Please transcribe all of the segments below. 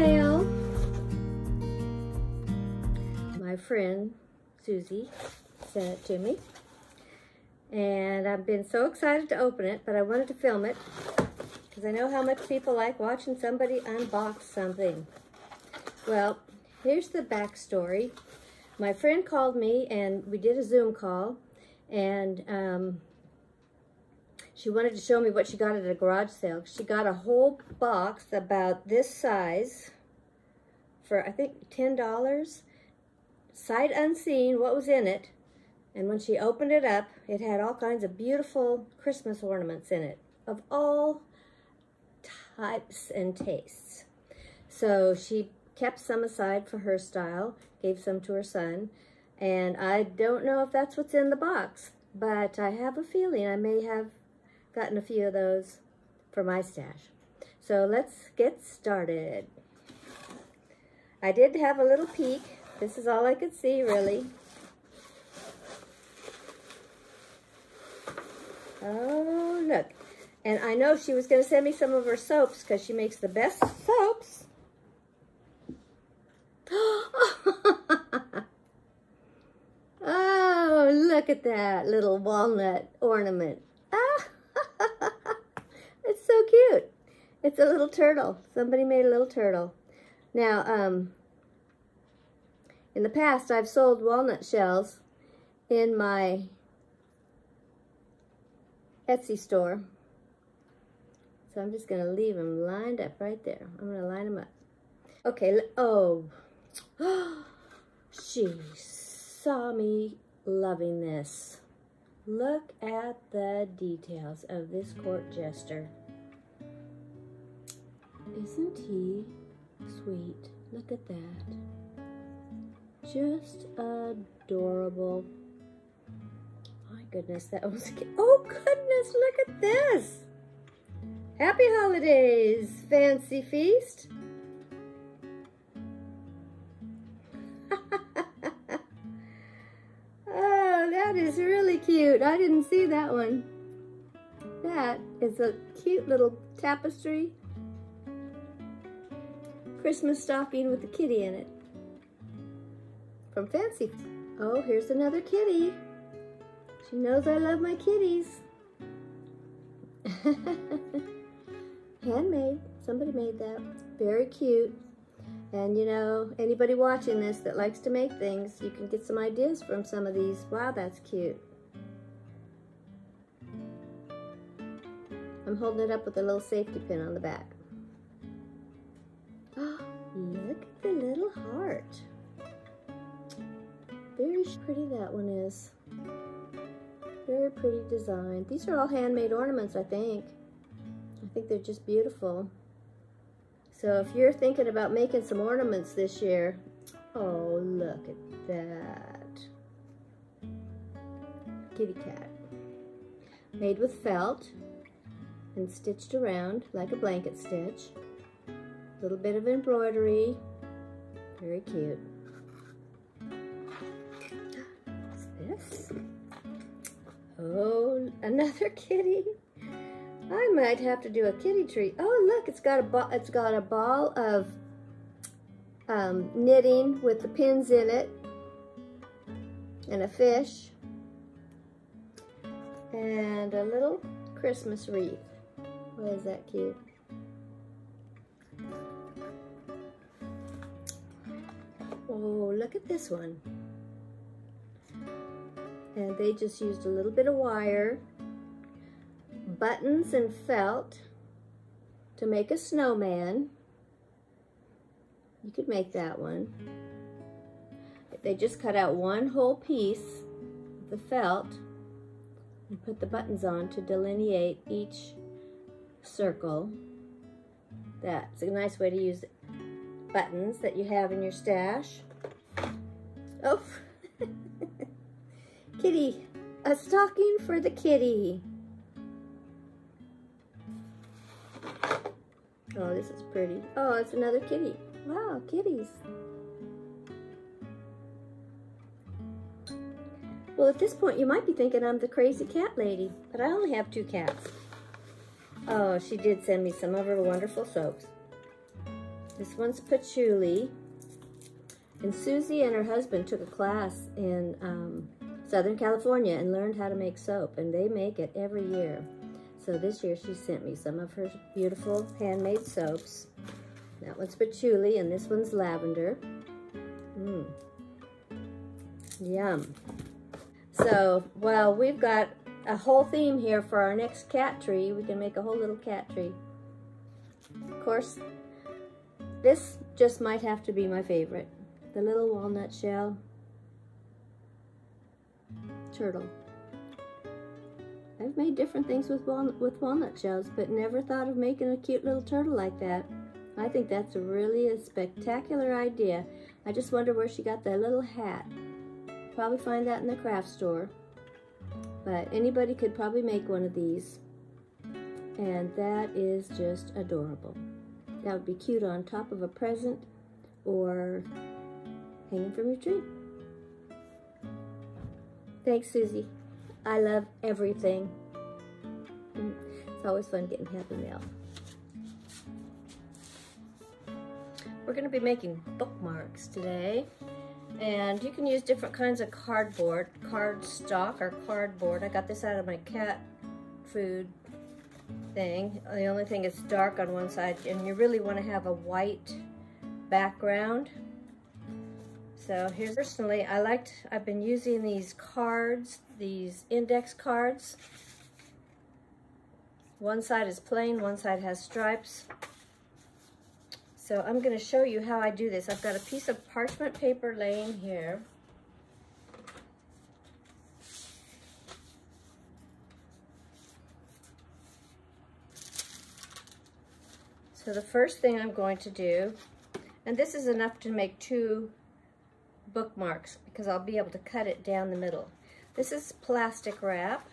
mail. My friend Susie sent it to me, and I've been so excited to open it, but I wanted to film it because I know how much people like watching somebody unbox something. Well, here's the backstory. My friend called me and we did a Zoom call, and she wanted to show me what she got at a garage sale. She got a whole box about this size for, I think, $10. Sight unseen what was in it. And when she opened it up, it had all kinds of beautiful Christmas ornaments in it of all types and tastes. So she kept some aside for her style, gave some to her son, and I don't know if that's what's in the box, but I have a feeling I may have gotten a few of those for my stash. So let's get started. I did have a little peek. This is all I could see, really. Oh, look. And I know she was going to send me some of her soaps because she makes the best soaps. Oh, look at that little walnut ornament. It's so cute. It's a little turtle. Somebody made a little turtle. Now, in the past, I've sold walnut shells in my Etsy store. So I'm just going to leave them lined up right there. I'm going to line them up. Okay, oh, she saw me loving this. Look at the details of this court jester. Isn't he sweet? Look at that. Just adorable. My goodness, that was cute. Oh goodness, look at this. Happy holidays, Fancy Feast. Oh, that is really cute. I didn't see that one. That is a cute little tapestry Christmas stocking with a kitty in it. From Fancy. Oh, here's another kitty. She knows I love my kitties. Handmade. Somebody made that. Very cute. And you know, anybody watching this that likes to make things, you can get some ideas from some of these. Wow, that's cute. I'm holding it up with a little safety pin on the back. Oh, look at the little heart. Very pretty that one is. Very pretty design. These are all handmade ornaments, I think. I think they're just beautiful. So if you're thinking about making some ornaments this year, oh, look at that. Kitty cat. Made with felt and stitched around like a blanket stitch. A little bit of embroidery. Very cute. What's this? Oh, another kitty. I might have to do a kitty tree. Oh, look, it's got a ball of knitting with the pins in it, and a fish, and a little Christmas wreath. Why is that cute? Oh, look at this one. And they just used a little bit of wire, buttons and felt to make a snowman. You could make that one. They just cut out one whole piece of the felt and put the buttons on to delineate each circle. That's a nice way to use buttons that you have in your stash. Oh, kitty, a stocking for the kitty. Oh, this is pretty. Oh, it's another kitty. Wow, kitties. Well, at this point, you might be thinking I'm the crazy cat lady, but I only have 2 cats. Oh, she did send me some of her wonderful soaps. This one's patchouli. And Susie and her husband took a class in Southern California and learned how to make soap, and they make it every year. So this year she sent me some of her beautiful handmade soaps. That one's patchouli and this one's lavender. Yum. So, well, we've got a whole theme here for our next cat tree. We can make a whole little cat tree. Of course, this just might have to be my favorite. The little walnut shell turtle. I've made different things with walnut shells, but never thought of making a cute little turtle like that. I think that's really a spectacular idea. I just wonder where she got that little hat. Probably find that in the craft store. But anybody could probably make one of these. And that is just adorable. That would be cute on top of a present or hanging from your tree. Thanks, Susie. I love everything. It's always fun getting happy mail. We're going to be making bookmarks today. And you can use different kinds of cardboard, cardstock or cardboard. I got this out of my cat food thing. The only thing is dark on one side, and you really want to have a white background. So here's, personally, I've been using these cards, these index cards. One side is plain, one side has stripes. So I'm going to show you how I do this. I've got a piece of parchment paper laying here. So the first thing I'm going to do, and this is enough to make 2 bookmarks because I'll be able to cut it down the middle. This is plastic wrap.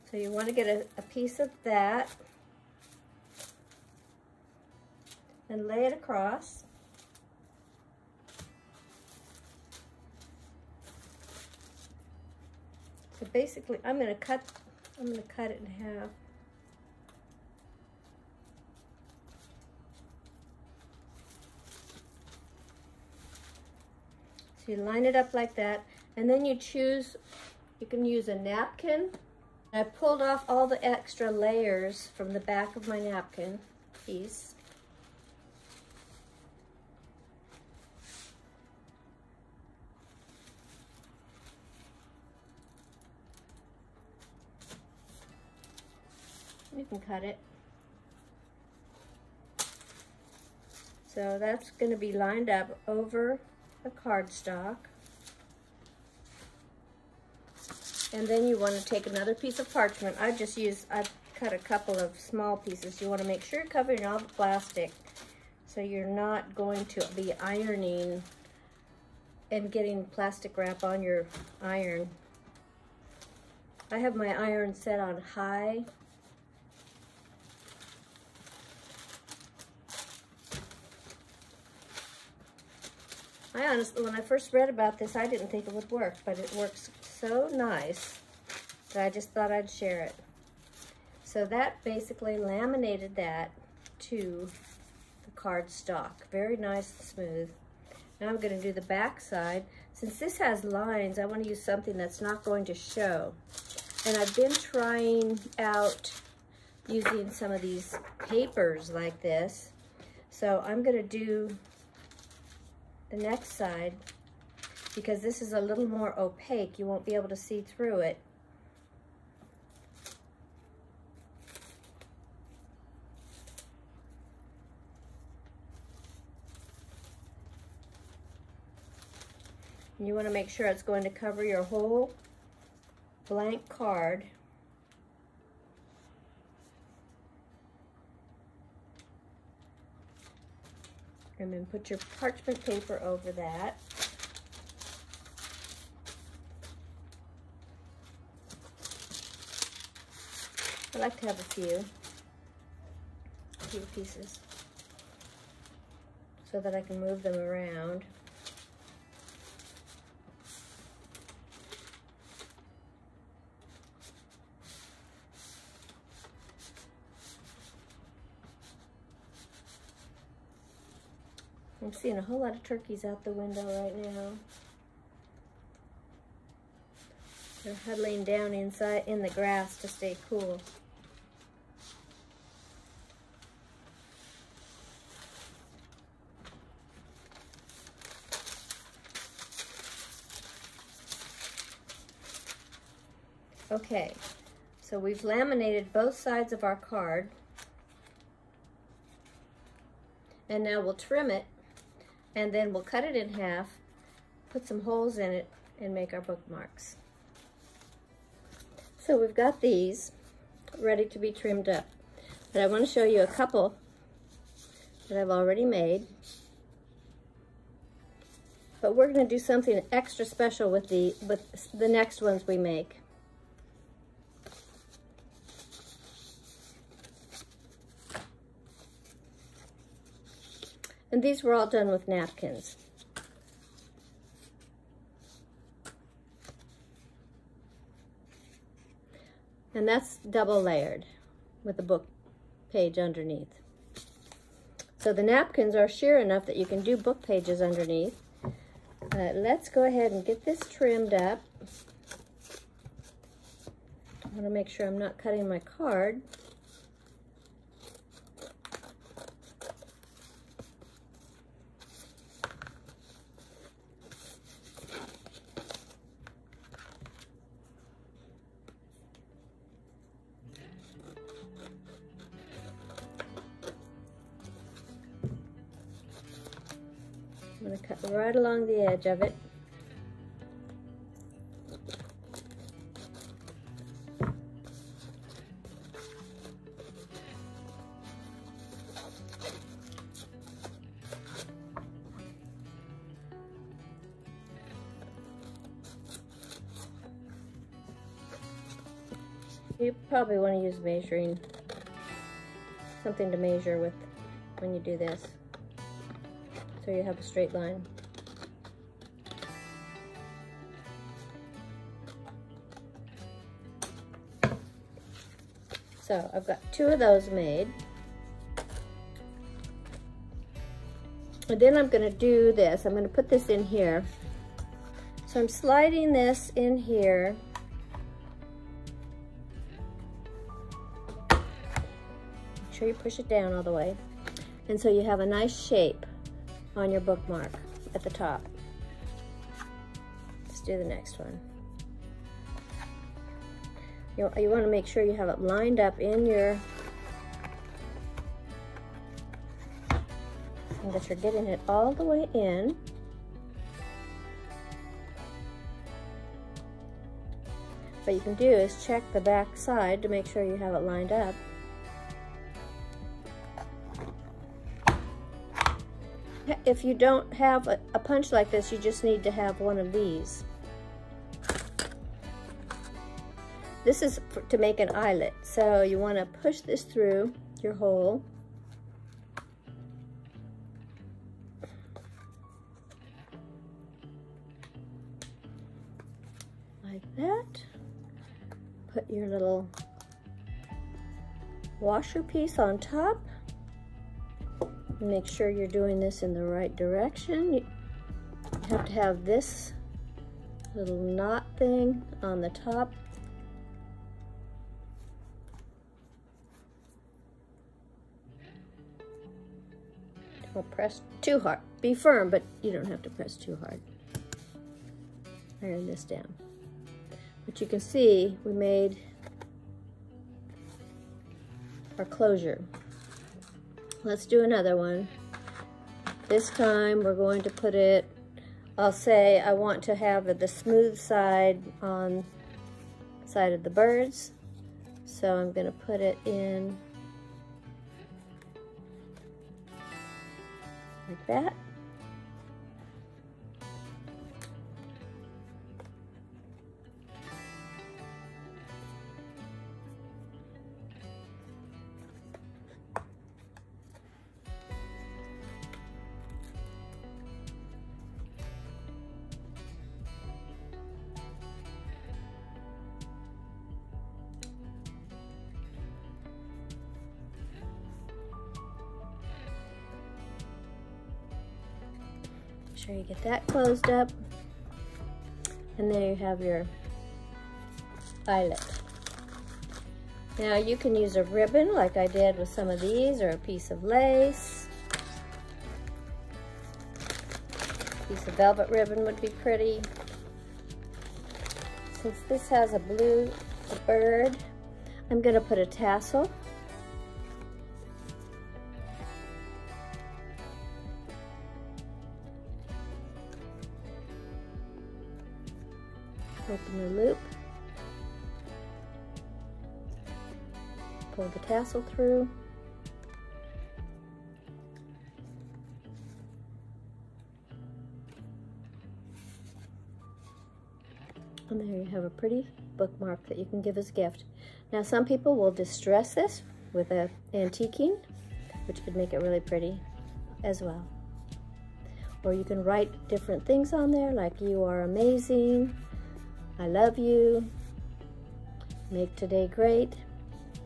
So you want to get a piece of that and lay it across. So basically, I'm going to cut it in half. So you line it up like that, and then you can use a napkin. I pulled off all the extra layers from the back of my napkin piece. You can cut it. So that's going to be lined up over the cardstock. And then you want to take another piece of parchment. I've cut a couple of small pieces. You want to make sure you're covering all the plastic so you're not going to be ironing and getting plastic wrap on your iron. I have my iron set on high. I honestly, when I first read about this, I didn't think it would work, but it works so nice that I just thought I'd share it. So that basically laminated that to the cardstock. Very nice and smooth. Now I'm going to do the back side. Since this has lines, I want to use something that's not going to show. And I've been trying out using some of these papers like this. So I'm going to do the next side, because this is a little more opaque. You won't be able to see through it. And you want to make sure it's going to cover your whole blank card. And then put your parchment paper over that. I like to have a few pieces so that I can move them around. I'm seeing a whole lot of turkeys out the window right now. They're huddling down inside in the grass to stay cool. Okay, so we've laminated both sides of our card. And now we'll trim it, and then we'll cut it in half, put some holes in it, and make our bookmarks. So we've got these ready to be trimmed up. But I want to show you a couple that I've already made. But we're going to do something extra special with the next ones we make. And these were all done with napkins. And that's double layered with the book page underneath. So the napkins are sheer enough that you can do book pages underneath. Let's go ahead and get this trimmed up. I want to make sure I'm not cutting my card. I'm going to cut right along the edge of it. You probably want to use something to measure with when you do this, so you have a straight line. So I've got 2 of those made. And then I'm going to do this. I'm going to put this in here. So I'm sliding this in here. Make sure you push it down all the way. And so you have a nice shape on your bookmark at the top. Let's do the next one. You want to make sure you have it lined up in your, and that you're getting it all the way in. What you can do is check the back side to make sure you have it lined up. If you don't have a punch like this, you just need to have one of these. This is to make an eyelet, so you want to push this through your hole. Like that. Put your little washer piece on top. Make sure you're doing this in the right direction. You have to have this little knot thing on the top. Don't press too hard. Be firm, but you don't have to press too hard. Iron this down. But you can see we made our closure. Let's do another one. This time we're going to put it, I'll say I want to have the smooth side on the side of the birds. So I'm going to put it in like that. sure you get that closed up. And there you have your eyelet. Now you can use a ribbon like I did with some of these, or a piece of lace. A piece of velvet ribbon would be pretty. Since this has a bird, I'm going to put a tassel. Open the loop. Pull the tassel through. And there you have a pretty bookmark that you can give as a gift. Now some people will distress this with a antiquing, which could make it really pretty as well. Or you can write different things on there, like "You are amazing," "I love you," "Make today great,"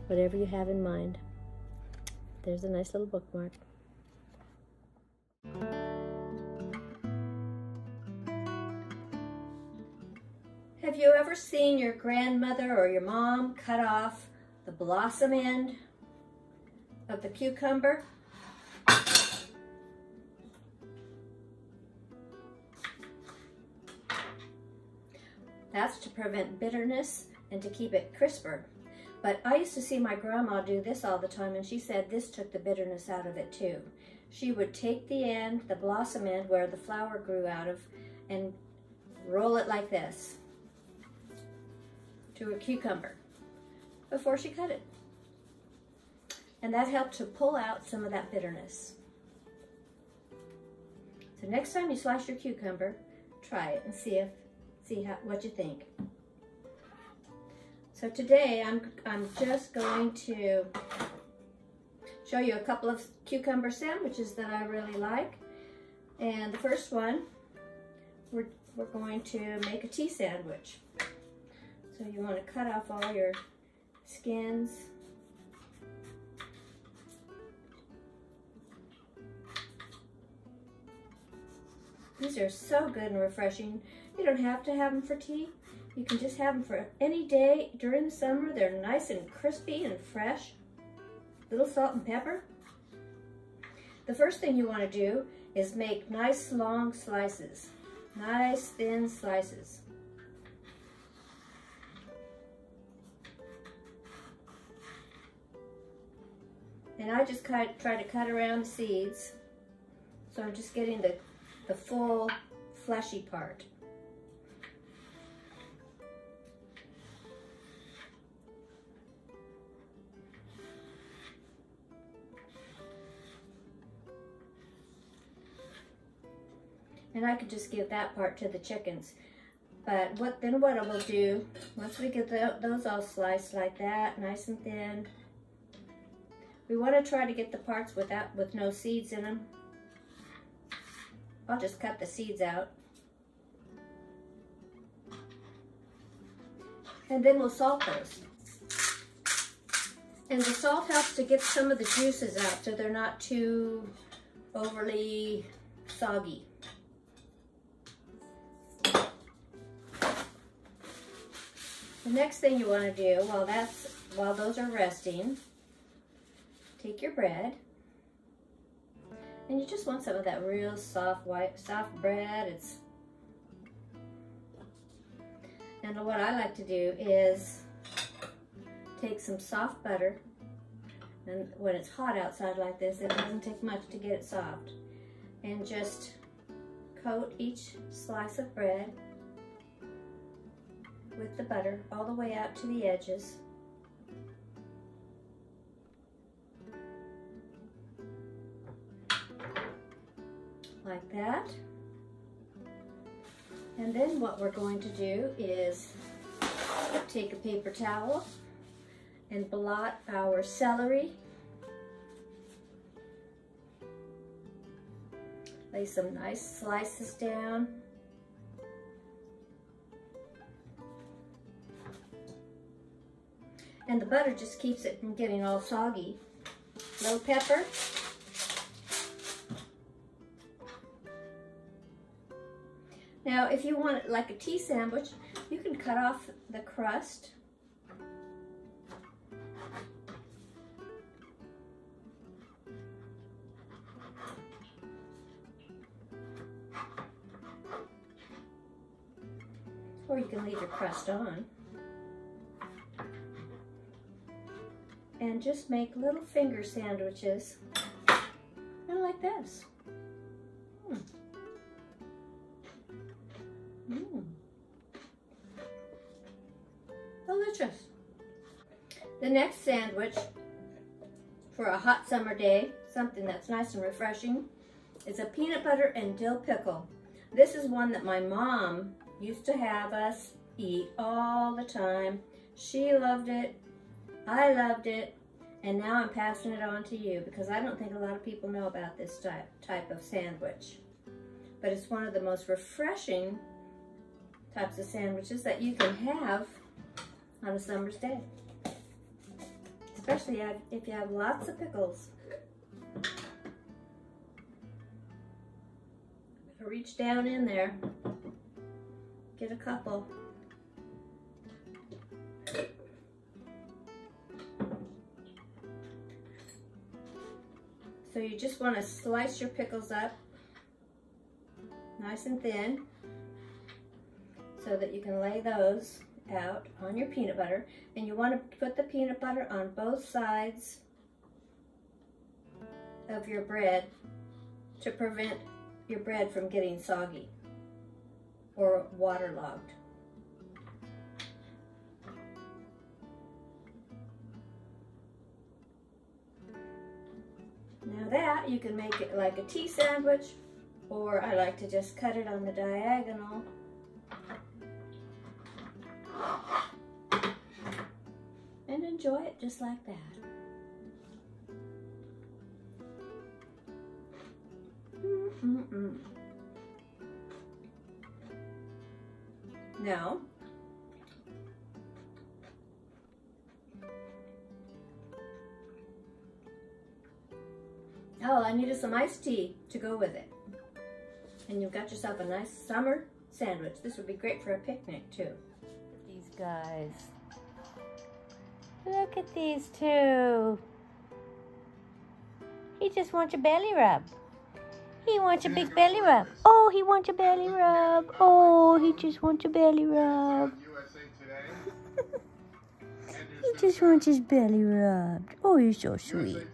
whatever you have in mind. There's a nice little bookmark. Have you ever seen your grandmother or your mom cut off the blossom end of the cucumber? That's to prevent bitterness and to keep it crisper. But I used to see my grandma do this all the time, and she said this took the bitterness out of it too. She would take the end, the blossom end where the flower grew out of, and roll it like this to a cucumber before she cut it. And that helped to pull out some of that bitterness. So next time you slice your cucumber, try it and see what you think. So today I'm just going to show you a couple of cucumber sandwiches that I really like. And the first one, we're going to make a tea sandwich. So you want to cut off all your skins. These are so good and refreshing. You don't have to have them for tea. You can just have them for any day during the summer. They're nice and crispy and fresh. Little salt and pepper. The first thing you want to do is make nice long slices. Nice thin slices. And I just try to cut around the seeds. So I'm just getting the full fleshy part. And I could just give that part to the chickens. But what I will do, once we get those all sliced like that, nice and thin, we want to try to get the parts with no seeds in them. I'll just cut the seeds out. And then we'll salt those. And the salt helps to get some of the juices out so they're not too overly soggy. The next thing you want to do while those are resting, take your bread, and you just want some of that real soft bread. And what I like to do is take some soft butter, and when it's hot outside like this, it doesn't take much to get it soft, and just coat each slice of bread with the butter all the way out to the edges. Like that. And then what we're going to do is take a paper towel and blot our celery. Lay some nice slices down. And the butter just keeps it from getting all soggy. Little pepper. Now, if you want it like a tea sandwich, you can cut off the crust. Or you can leave your crust on. And just make little finger sandwiches. Kind of like this. Delicious. The next sandwich for a hot summer day, something that's nice and refreshing, is a peanut butter and dill pickle. This is one that my mom used to have us eat all the time. She loved it, I loved it, and now I'm passing it on to you because I don't think a lot of people know about this type of sandwich. But it's one of the most refreshing types of sandwiches that you can have on a summer's day. Especially if you have lots of pickles. Reach down in there. Get a couple. So you just want to slice your pickles up nice and thin so that you can lay those out on your peanut butter. And you want to put the peanut butter on both sides of your bread to prevent your bread from getting soggy or waterlogged. Now that, you can make it like a tea sandwich, or I like to just cut it on the diagonal. And enjoy it just like that. Now, I needed some iced tea to go with it. And you've got yourself a nice summer sandwich. This would be great for a picnic too. These guys. Look at these two. He just wants a belly rub. He wants a big belly rub. Oh, he wants a belly rub. Oh, he just wants a belly rub. He just wants his belly rubbed. Oh, you're so sweet.